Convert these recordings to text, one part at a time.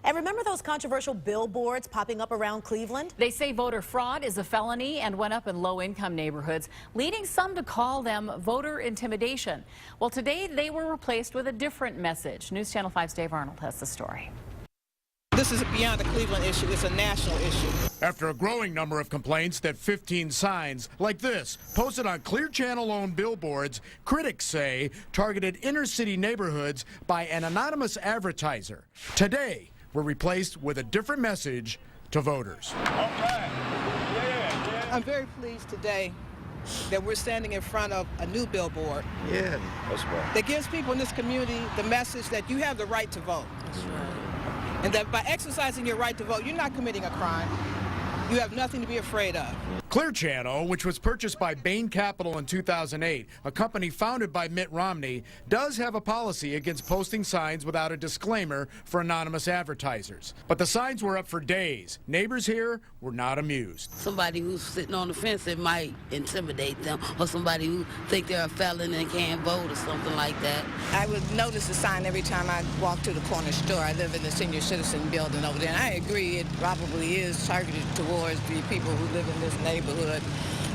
And remember those controversial billboards popping up around Cleveland? They say voter fraud is a felony and went up in low-income neighborhoods, leading some to call them voter intimidation. Well, today they were replaced with a different message. News Channel 5's Dave Arnold has the story. This is beyond a Cleveland issue, it's a national issue. After a growing number of complaints that 15 signs like this, posted on Clear Channel-owned billboards, critics say targeted inner-city neighborhoods by an anonymous advertiser, today were replaced with a different message to voters. I'm very pleased today that we're standing in front of a new billboard. Yeah, that's right. That gives people in this community the message that you have the right to vote. That's right. And that by exercising your right to vote, you're not committing a crime. You have nothing to be afraid of. Clear Channel, which was purchased by Bain Capital in 2008, a company founded by Mitt Romney, does have a policy against posting signs without a disclaimer for anonymous advertisers. But the signs were up for days. Neighbors here were not amused. Somebody who's sitting on the fence, it might intimidate them, or somebody who think they're a felon and can't vote or something like that. I would notice the sign every time I walk to the corner store. I live in the senior citizen building over there, and I agree it probably is targeted towards the people who live in this neighborhood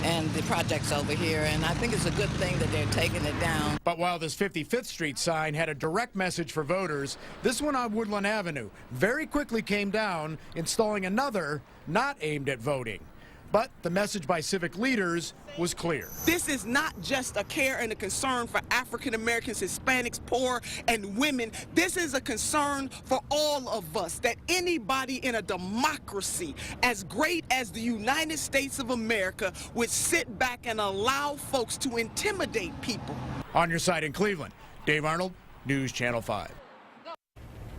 and the projects over here, and I think it's a good thing that they're taking it down. But while this 55th Street sign had a direct message for voters, this one on Woodland Avenue very quickly came down, installing another not aimed at voting. But the message by civic leaders was clear. This is not just a care and a concern for African Americans, Hispanics, poor, and women. This is a concern for all of us, that anybody in a democracy as great as the United States of America would sit back and allow folks to intimidate people. On your side in Cleveland, Dave Arnold, News Channel 5.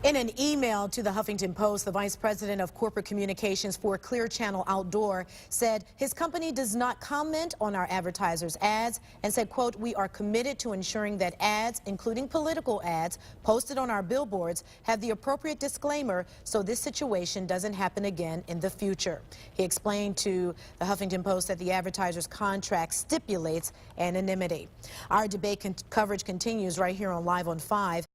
In an email to the Huffington Post, the vice president of corporate communications for Clear Channel Outdoor said his company does not comment on our advertisers' ads and said, quote, "We are committed to ensuring that ads, including political ads, posted on our billboards have the appropriate disclaimer so this situation doesn't happen again in the future." He explained to the Huffington Post that the advertiser's contract stipulates anonymity. Our debate coverage continues right here on Live on 5.